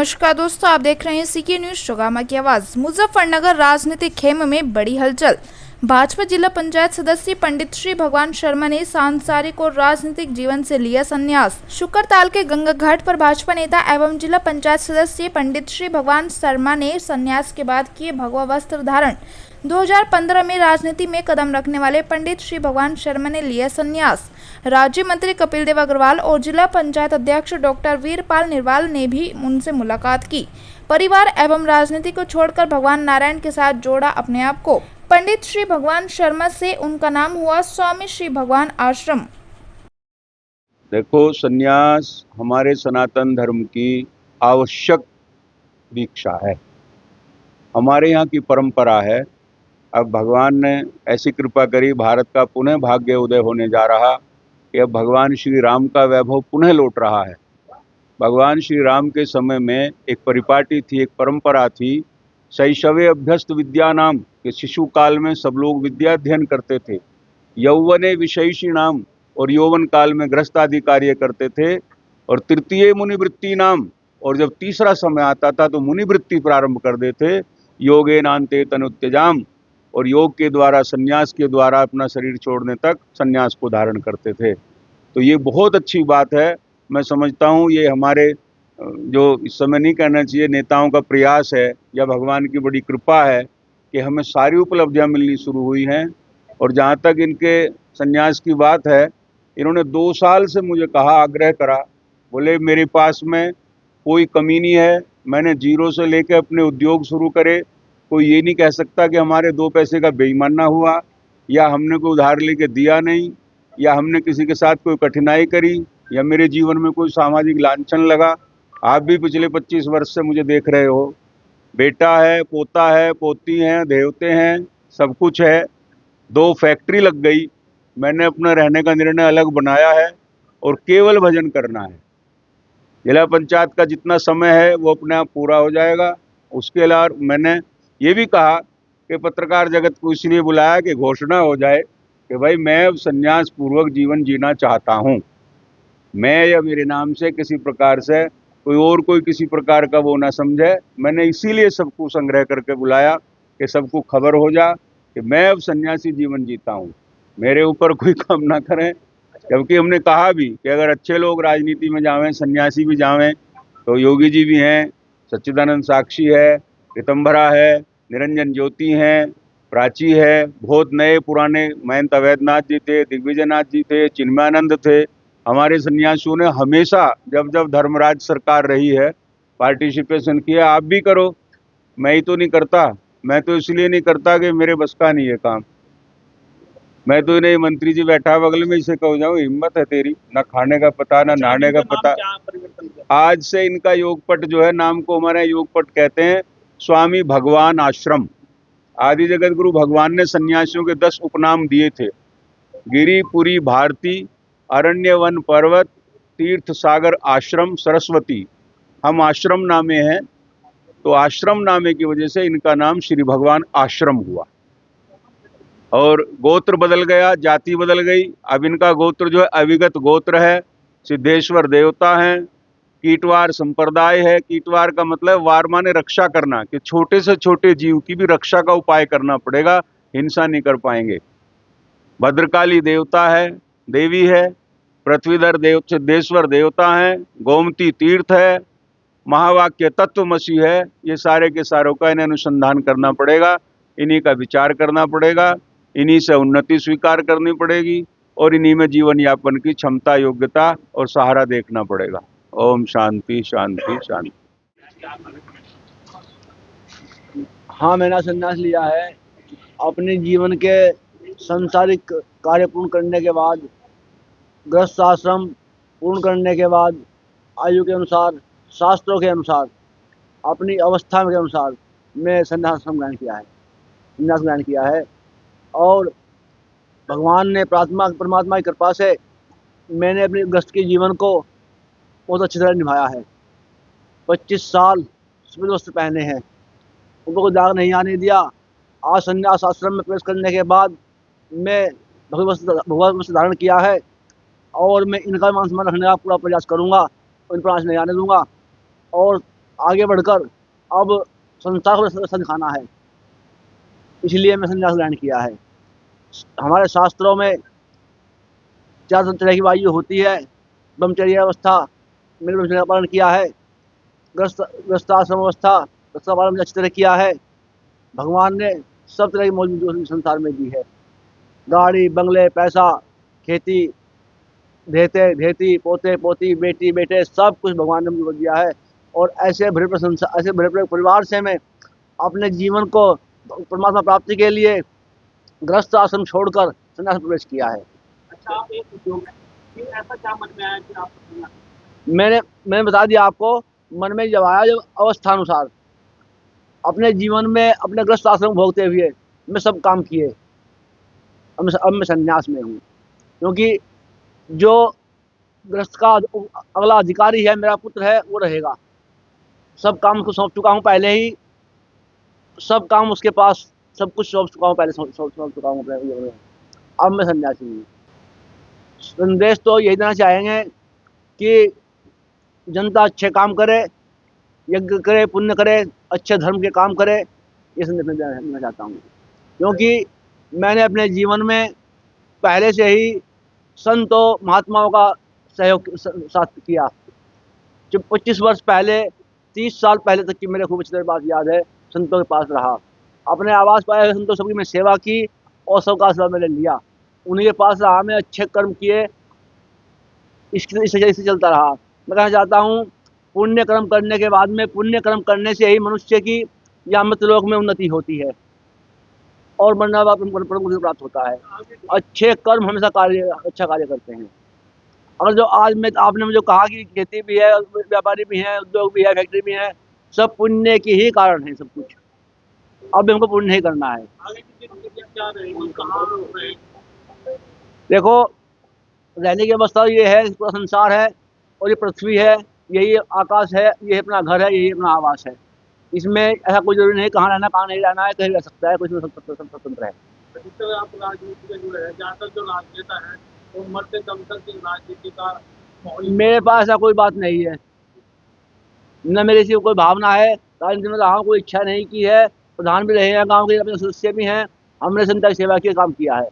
नमस्कार दोस्तों, आप देख रहे हैं सीके न्यूज शोगामा की आवाज। मुजफ्फरनगर राजनीतिक खेम में बड़ी हलचल। भाजपा जिला पंचायत सदस्य पंडित श्री भगवान शर्मा ने सांसारिक और राजनीतिक जीवन से लिया संन्यास। शुक्रताल के गंगा घाट पर भाजपा नेता एवं जिला पंचायत सदस्य पंडित श्री भगवान शर्मा ने संन्यास के बाद किए भगवा वस्त्र धारण। 2015 में राजनीति में कदम रखने वाले पंडित श्री भगवान शर्मा ने लिया संन्यास। राज्य मंत्री कपिल देव अग्रवाल और जिला पंचायत अध्यक्ष डॉक्टर वीरपाल निर्वाल ने भी उनसे मुलाकात की। परिवार एवं राजनीति को छोड़कर भगवान नारायण के साथ जोड़ा अपने आप को। पंडित श्री भगवान शर्मा से उनका नाम हुआ स्वामी श्री भगवान आश्रम। देखो, संन्यास हमारे सनातन धर्म की आवश्यक दीक्षा है, हमारे यहाँ की परंपरा है। अब भगवान ने ऐसी कृपा करी, भारत का पुनः भाग्य उदय होने जा रहा कि अब भगवान श्री राम का वैभव पुनः लौट रहा है। भगवान श्री राम के समय में एक परिपाटी थी, एक परंपरा थी, शैशवे अभ्यस्त विद्या नाम, कि शिशु काल में सब लोग विद्या अध्ययन करते थे। यौवने विषयषी नाम, और यौवन काल में गृहस्थ आदि कार्य करते थे। और तृतीय मुनिवृत्ति नाम, और जब तीसरा समय आता था तो मुनिवृत्ति प्रारंभ कर देते। योगे नान्ते तनुत्यजाम, और योग के द्वारा, संन्यास के द्वारा अपना शरीर छोड़ने तक संन्यास को धारण करते थे। तो ये बहुत अच्छी बात है। मैं समझता हूँ ये हमारे जो इस समय नहीं कहना चाहिए, नेताओं का प्रयास है या भगवान की बड़ी कृपा है कि हमें सारी उपलब्धियां मिलनी शुरू हुई हैं। और जहाँ तक इनके संन्यास की बात है, इन्होंने 2 साल से मुझे कहा, आग्रह करा, बोले मेरे पास में कोई कमी नहीं है, मैंने जीरो से लेकर अपने उद्योग शुरू करे, कोई ये नहीं कह सकता कि हमारे 2 पैसे का बेईमाना हुआ, या हमने कोई उधार लेके दिया नहीं, या हमने किसी के साथ कोई कठिनाई करी, या मेरे जीवन में कोई सामाजिक लांछन लगा। आप भी पिछले 25 वर्ष से मुझे देख रहे हो, बेटा है, पोता है, पोती हैं, देवते हैं, सब कुछ है। 2 फैक्ट्री लग गई। मैंने अपना रहने का निर्णय अलग बनाया है और केवल भजन करना है। जिला पंचायत का जितना समय है वो अपने आप पूरा हो जाएगा। उसके अलावा मैंने ये भी कहा कि पत्रकार जगत को इसलिए बुलाया कि घोषणा हो जाए कि भाई मैं अब संन्यास पूर्वक जीवन जीना चाहता हूँ। मैं या मेरे नाम से किसी प्रकार से कोई किसी प्रकार का वो ना समझे। मैंने इसीलिए सबको संग्रह करके बुलाया कि सबको खबर हो जा कि मैं अब सन्यासी जीवन जीता हूँ, मेरे ऊपर कोई काम ना करें। क्योंकि हमने कहा भी कि अगर अच्छे लोग राजनीति में जावें, सन्यासी भी जावें, तो योगी जी भी हैं, सच्चिदानंद साक्षी है, ऋतंभरा है, निरंजन ज्योति हैं, प्राची है, बहुत नए पुराने महंत अवैधनाथ जी थे, दिग्विजयनाथ जी थे, चिन्मयानंद थे। हमारे सन्यासियों ने हमेशा जब जब धर्मराज सरकार रही है पार्टिसिपेशन किया। आप भी करो, मैं ही तो नहीं करता। मैं तो इसलिए नहीं करता कि मेरे बस का नहीं है काम। मैं तो इन्हें मंत्री जी बैठा बगल में, इसे कहो जाऊँ, हिम्मत है तेरी, ना खाने का पता ना नहाने का पता। आज से इनका योगपट जो है, नाम को हमारे योगपट कहते हैं, स्वामी भगवान आश्रम। आदि जगत गुरु भगवान ने सन्यासियों के 10 उपनाम दिए थे, गिरी पुरी भारती, अरण्य वन पर्वत, तीर्थ सागर आश्रम सरस्वती। हम आश्रम नामे हैं, तो आश्रम नामे की वजह से इनका नाम श्री भगवान आश्रम हुआ। और गोत्र बदल गया, जाति बदल गई। अब इनका गोत्र जो है अविगत गोत्र है, सिद्धेश्वर देवता हैं, कीटवार संप्रदाय है। कीटवार का मतलब वार माने रक्षा करना, कि छोटे से छोटे जीव की भी रक्षा का उपाय करना पड़ेगा, हिंसा नहीं कर पाएंगे। भद्रकाली देवता है, देवी है, पृथ्वीधर देव सिद्धेश्वर देवता हैं, गोमती तीर्थ है, महावाक्य तत्वमसी है। ये सारे के सारों का इन्हें अनुसंधान करना पड़ेगा, इन्हीं का विचार करना पड़ेगा, इन्हीं से उन्नति स्वीकार करनी पड़ेगी, और इन्हीं में जीवन यापन की क्षमता, योग्यता और सहारा देखना पड़ेगा। ओम शांति शांति शांति। हाँ, मैंने संन्यास लिया है। अपने जीवन के संसारिक कार्य पूर्ण करने के बाद, गृहस्थ आश्रम पूर्ण करने के बाद, आयु के अनुसार, शास्त्रों के अनुसार, अपनी अवस्था के अनुसार मैं संन्यास ग्रहण किया है। और भगवान ने परमात्मा की कृपा से मैंने अपने गृहस्थ के जीवन को बहुत अच्छी तरह निभाया है। 25 साल सफेद वस्त्र पहने हैं, उनको कोई दाग नहीं आने दिया। आज संन्यास आश्रम में प्रवेश करने के बाद मैं भगवा वस्त्र धारण किया है, और मैं इनका मान सम्मान रखने का पूरा प्रयास करूंगा, इन पर आंच नहीं आने दूंगा। और आगे बढ़कर अब संसार को रास्ता दिखाना है, इसलिए मैं संन्यास ग्रहण किया है। हमारे शास्त्रों में 4 तरह की वायु होती है। ब्रह्मचर्य अवस्था, मैंने ब्रह्मचर्य का पालन किया है। गृहस्थाश्रम अवस्था, उसका पालन अच्छी तरह किया है। भगवान ने सब तरह की मौज संसार में दी है। गाड़ी, बंगले, पैसा, खेती, धेती, पोते पोती, बेटी बेटे, सब कुछ भगवान ने मुझे दिया है। और ऐसे भरे परिवार से मैं अपने जीवन को परमात्मा प्राप्ति के लिए गृहस्थ आश्रम छोड़कर संन्यास में प्रवेश किया है। अच्छा, आप एक उद्योग फिर ऐसा क्या मन में आया कि आप मैंने बता दिया आपको, मन में जब आया, जब अवस्थानुसार अपने जीवन में अपने गृहस्थ आश्रम भोगते हुए मैं सब काम किए। अब मैं संन्यास में हूँ, क्योंकि जो गृहस्थ का अगला अधिकारी है, मेरा पुत्र है, वो रहेगा। सब काम उसको सौंप चुका हूँ पहले ही, सब काम उसके पास, सब कुछ सौंप चुका हूँ पहले, सौंप चुका हूँ अपने। अब मैं सन्यासी हूँ। संदेश तो यही देना चाहेंगे कि जनता अच्छे काम करे, यज्ञ करे, पुण्य करे, अच्छे धर्म के काम करे, ये संदेश मैं देना चाहता हूँ। क्योंकि मैंने अपने जीवन में पहले से ही संतों महात्माओं का सहयोग साथ किया। जब 25 वर्ष पहले, 30 साल पहले तक की मेरे खूब अच्छी तरह बात याद है, संतों के पास रहा, अपने आवास पाए संतों सबकी मैं सेवा की और सबका आशीर्वाद मैंने लिया, उन्हीं के पास रहा, मैं अच्छे कर्म किए, इससे चलता रहा। मैं कहना चाहता हूँ, पुण्य कर्म करने के बाद में, पुण्य कर्म करने से ही मनुष्य की या मृतलोक में उन्नति होती है और मरना परम गति प्राप्त होता है। अच्छे कर्म हमेशा अच्छा कार्य करते हैं। और जो आज में आपने मुझे कहा कि खेती भी है, व्यापारी भी हैं, उद्योग भी है, फैक्ट्री भी है, सब पुण्य के ही कारण है सब कुछ। अब हमको पुण्य नहीं करना है। आगे की जिंदगी क्या रहेगी, कहाँ रहेगी? देखो, रहने की अवस्था ये है, पूरा संसार है और ये पृथ्वी है, यही आकाश है, यही अपना घर है, यही अपना आवास है। इसमें ऐसा कोई जरूरी नहीं कहाँ रहना, कहाँ नहीं रहना है, कहीं रह सकता है, कुछ स्वतंत्र है। जिससे आप राजनीति से जुड़े हैं, ज़्यादातर जो राजनेता है वो मरते दम तक राजनीति का माहौल। मेरे पास ऐसा कोई बात नहीं है, न मेरी से कोई भावना है। राजनीति में रहा, कोई इच्छा नहीं की है। प्रधान भी रहे हैं, गाँव के अपने सदस्य भी हैं, हमने जनता की सेवा की काम किया है।